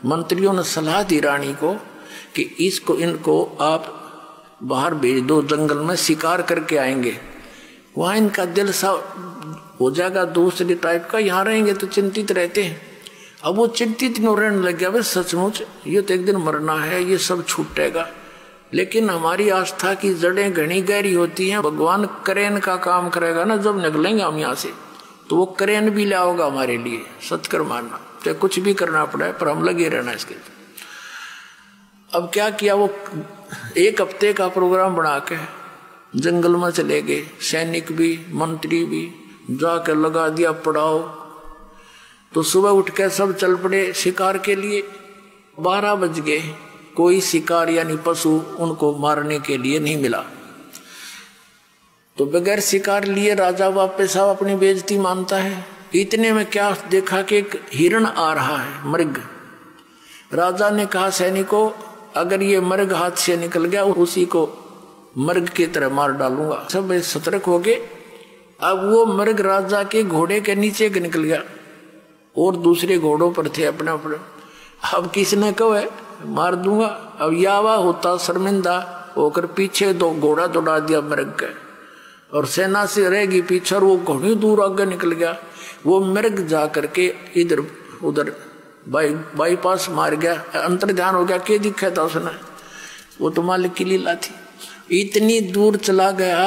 मंत्रियों ने सलाह दी रानी को कि इनको आप बाहर भेज दो, जंगल में शिकार करके आएंगे, वहां इनका दिल सा हो जाएगा दूसरे टाइप का, यहाँ रहेंगे तो चिंतित रहते हैं। अब वो चिंतित नहीं रहने लग गया, भाई सचमुच ये तो एक दिन मरना है, ये सब छूटेगा। लेकिन हमारी आस्था की जड़ें घनी गहरी होती हैं। भगवान करेन का काम करेगा ना, जब निकलेंगे हम यहाँ से तो वो करेन भी लाओगा हमारे लिए। सत्कर मानना तो कुछ भी करना पड़ा है, पर हम लगे रहना इसके। अब क्या किया, वो 1 हफ्ते का प्रोग्राम बना के जंगल में चले गए। सैनिक भी मंत्री भी जाकर लगा दिया पड़ाव। तो सुबह उठ के सब चल पड़े शिकार के लिए। 12 बज गए, कोई शिकार यानी पशु उनको मारने के लिए नहीं मिला। तो बगैर शिकार लिए राजा वापस आओ, अपनी बेइज्जती मानता है। इतने में क्या देखा कि एक हिरण आ रहा है, मृग। राजा ने कहा सैनिकों, अगर ये मृग हाथ से निकल गया उसी को मृग की तरह मार डालूंगा। सब सतर्क हो गए। अब वो मृग राजा के घोड़े के नीचे निकल गया और दूसरे घोड़ों पर थे अपने अपने। अब किसने कहा मार दूंगा। अब यावा होता शर्मिंदा होकर पीछे 2 घोड़ा दौड़ा दिया मृग के, और सेना से रहेगी पीछे, और वो घोड़ी दूर आगे निकल गया। वो मृग जा करके इधर उधर बाईपास मार गया, अंतर ध्यान हो गया। क्या दिखा था उसने, वो तो मालिक की लीला थी। इतनी दूर चला गया,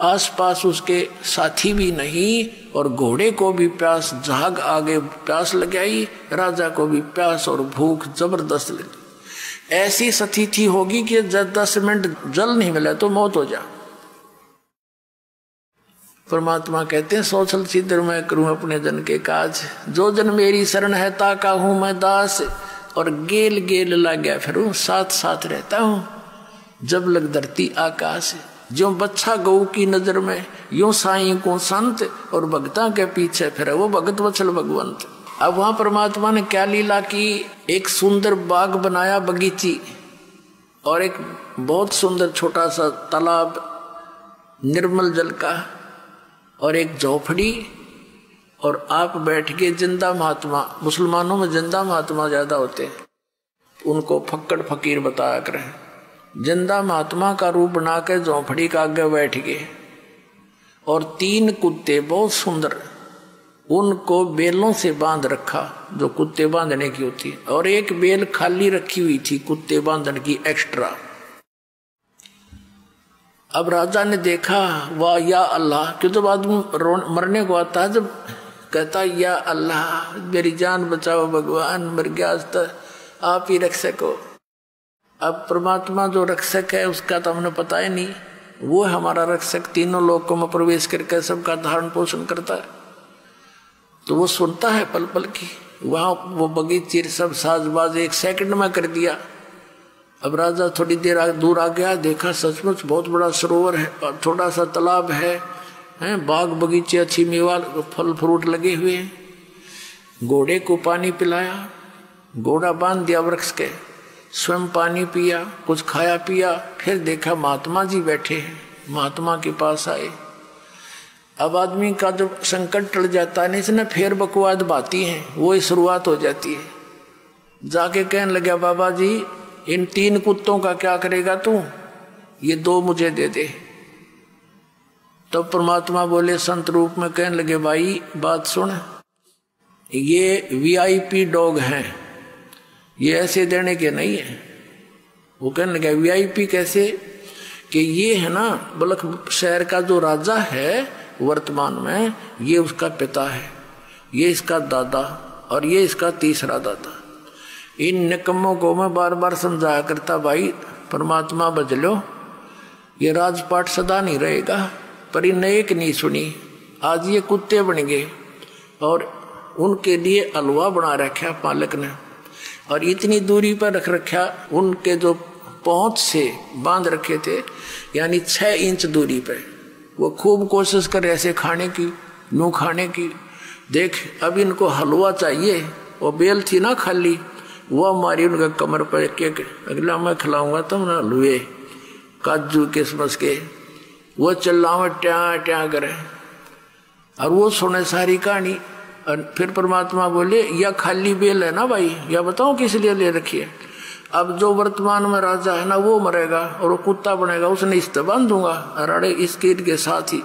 आसपास उसके साथी भी नहीं, और घोड़े को भी प्यास, झाग आगे प्यास लग आई, राजा को भी प्यास और भूख जबरदस्त लगी। ऐसी स्थिति होगी कि 10 मिनट जल नहीं मिला तो मौत हो जाए। परमात्मा कहते हैं, सोचल सिद्धर मैं करूं अपने जन के काज, जो जन मेरी शरण है ताका हूं मैं दास, और गेल गेल ला गया फिरूं, साथ साथ रहता हूं जब लग धरती आकाश। जो बच्चा गऊ की नजर में, यूं साईं को संत, और भक्ता के पीछे फिर वो भगत वत्सल भगवंत। अब वहां परमात्मा ने क्या लीला की, एक सुंदर बाग बनाया, बगीची, और एक बहुत सुंदर छोटा सा तालाब निर्मल जल का, और एक झोपड़ी, और आप बैठ के जिंदा महात्मा, मुसलमानों में जिंदा महात्मा ज्यादा होते हैं, उनको फक्कड़ फकीर बताया करें। जिंदा महात्मा का रूप बना के झोंपड़ी का आगे बैठ गए, और 3 कुत्ते बहुत सुंदर, उनको बेलों से बांध रखा, जो कुत्ते बांधने की होती है, और एक बेल खाली रखी हुई थी कुत्ते बांधने की एक्स्ट्रा। अब राजा ने देखा, वाह या अल्लाह, क्यों तो आदमी मरने को आता है जब कहता या अल्लाह मेरी जान बचाओ भगवान, मर गया तो आप ही रख सको। अब परमात्मा जो रक्षक है उसका तो हमने पता ही नहीं, वो हमारा रक्षक, तीनों लोकों में प्रवेश करके सबका धारण पोषण करता है। तो वो सुनता है पल पल की। वहां वो बगीचे सब साजबाज 1 सेकंड में कर दिया। अब राजा थोड़ी देर दूर आ गया, देखा सचमुच बहुत बड़ा सरोवर है, और छोटा सा तालाब है, बाग बगीचे अच्छी मेवा फल फ्रूट लगे हुए हैं। घोड़े को पानी पिलाया, घोड़ा बांध दिया वृक्ष के, स्वयं पानी पिया, कुछ खाया पिया। फिर देखा महात्मा जी बैठे हैं, महात्मा के पास आए। अब आदमी का जब संकट टल जाता है, इसने फिर बकवाद बाती हैं, वो शुरुआत हो जाती है। जाके कहने लगा, बाबा जी इन 3 कुत्तों का क्या करेगा तू, ये 2 मुझे दे दे। तब परमात्मा बोले संत रूप में, कहने लगे भाई बात सुन, ये VIP डॉग हैं, ये ऐसे देने के नहीं है। वो कहने लगा VIP कैसे, कि ये है ना बलख शहर का जो राजा है वर्तमान में, ये उसका पिता है, ये इसका दादा, और ये इसका तीसरा दादा। इन निकम्मों को मैं बार बार समझाया करता, भाई परमात्मा बच लो, ये राजपाट सदा नहीं रहेगा। पर इन एक नहीं सुनी। आज ये कुत्ते बन गए, और उनके लिए हलवा बना रखा पालक ने, और इतनी दूरी पर रख रखा, उनके जो पहुंच से बांध रखे थे, यानी 6 इंच दूरी पे। वो खूब कोशिश कर ऐसे खाने की, नू खाने की। देख अब इनको हलवा चाहिए, वो बेल थी ना खाली, वो मारी उनका कमर पर के, अगला मैं खिलाऊंगा तुम ना हलवे काजू किशमिश के। वो चिल्लावे ट्या ट्या करे, और वो सुने सारी कहानी। और फिर परमात्मा बोले या खाली बेल है ना भाई, या बताओ किस लिए ले रखी है। अब जो वर्तमान में राजा है ना वो मरेगा और वो कुत्ता बनेगा, उसने इस बांध दूंगा अराड़े इस कीट के साथ ही।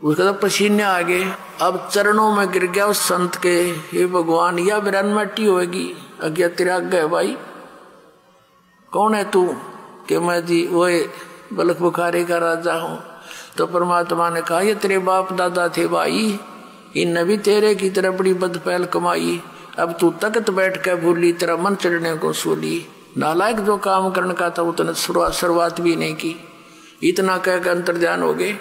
उसका तो पसीने आ गए। अब चरणों में गिर गया उस संत के, हे भगवान या बिरान मट्टी होगी अज्ञा तेरा गए भाई, कौन है तू? कि मैं जी वो बलख बुखारी का राजा हूँ। तो परमात्मा ने कहा ये तेरे बाप दादा थे भाई, इन भी तेरे की तरह बड़ी बदपहल कमाई, अब तू तकत बैठ कर भूली, तेरा मन चढ़ने को सूली। नालायक जो काम करने का था उतने शुरुआत भी नहीं की। इतना कहकर अंतर्ध्यान हो गए।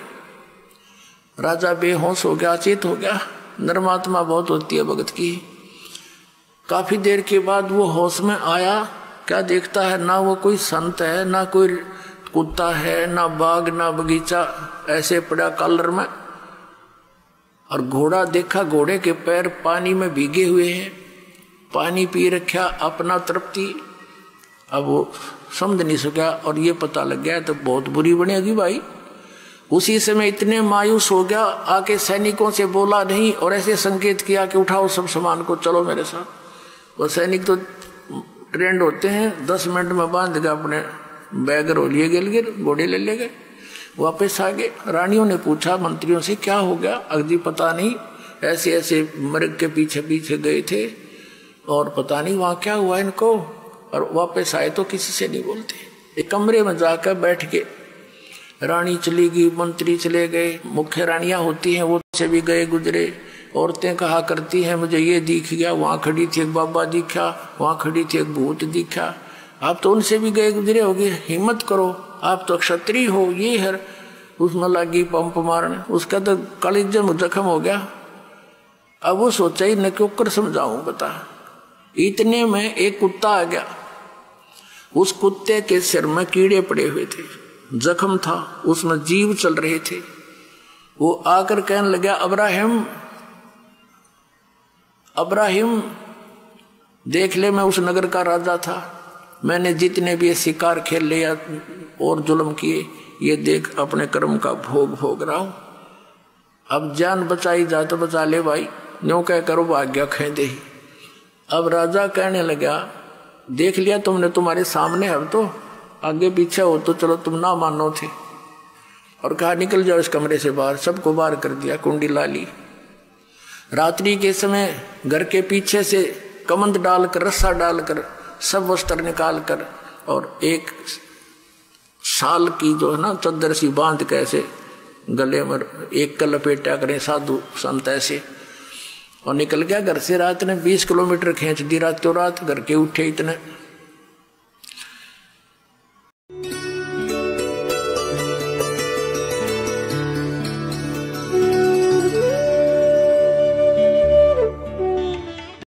राजा बेहोश हो गया, अचेत हो गया। नरमात्मा बहुत होती है भगत की। काफी देर के बाद वो होश में आया, क्या देखता है, ना वो कोई संत है, ना कोई कुत्ता है, ना बाग, ना बगीचा, ऐसे पड़ा कॉलर में। और घोड़ा देखा, घोड़े के पैर पानी में भीगे हुए हैं, पानी पी रखा अपना तृप्ति। अब वो समझ नहीं सका और ये पता लग गया तो बहुत बुरी बनेगी भाई। उसी समय इतने मायूस हो गया, आके सैनिकों से बोला नहीं और ऐसे संकेत किया कि उठाओ सब सामान को, चलो मेरे साथ। वो सैनिक तो ट्रेंड होते हैं, 10 मिनट में बांध के अपने बैग रो लिए गिर घोड़े ले गए, वापस आ गए। रानियों ने पूछा मंत्रियों से क्या हो गया? अगदी पता नहीं, ऐसे ऐसे मृग के पीछे पीछे गए थे और पता नहीं वहाँ क्या हुआ इनको, और वापस आए तो किसी से नहीं बोलते। एक कमरे में जाकर बैठ के रानी चली गई, मंत्री चले गए, मुख्य रानियां होती हैं वो से भी गए गुजरे। औरतें कहा करती हैं मुझे ये दिख गया, वहाँ खड़ी थी एक बाबा दिखा, वहाँ खड़ी थी एक भूत दिखा। आप तो उनसे भी गए गुजरे होगे, हिम्मत करो, आप तो क्षत्रिय हो। ये है उसमें लगी पंप मारने, उसका तो कलेजे में जख्म हो गया। अब वो सोचा ही न क्यों कर समझाऊं बता। इतने में एक कुत्ता आ गया, उस कुत्ते के सिर में कीड़े पड़े हुए थे, जख्म था, उसमें जीव चल रहे थे। वो आकर कहने लगा अब्राहिम अब्राहिम देख ले, मैं उस नगर का राजा था, मैंने जितने भी शिकार खेल लिया और जुल्म किए, ये देख अपने कर्म का भोग भोग रहा हूं। अब जान बचाई जा तो बचा ले भाई, न्यों कह करो भाग्य खेदे ही। अब राजा कहने लगा देख लिया तुमने, तुम्हारे सामने, अब तो आगे पीछे हो तो चलो तुम ना मानो थे। और कहा निकल जाओ इस कमरे से बाहर। सबको बाहर कर दिया, कुंडी ला ली। रात्रि के समय घर के पीछे से कमंद डालकर, रस्सा डालकर, सब वस्त्र निकाल कर और एक साल की जो है ना चद्दर सी बांध के ऐसे गले में एक का लपेटा करें साधु संत ऐसे, और निकल गया घर से। रात ने 20 किलोमीटर खींच दी, रातों रात घर के उठे इतने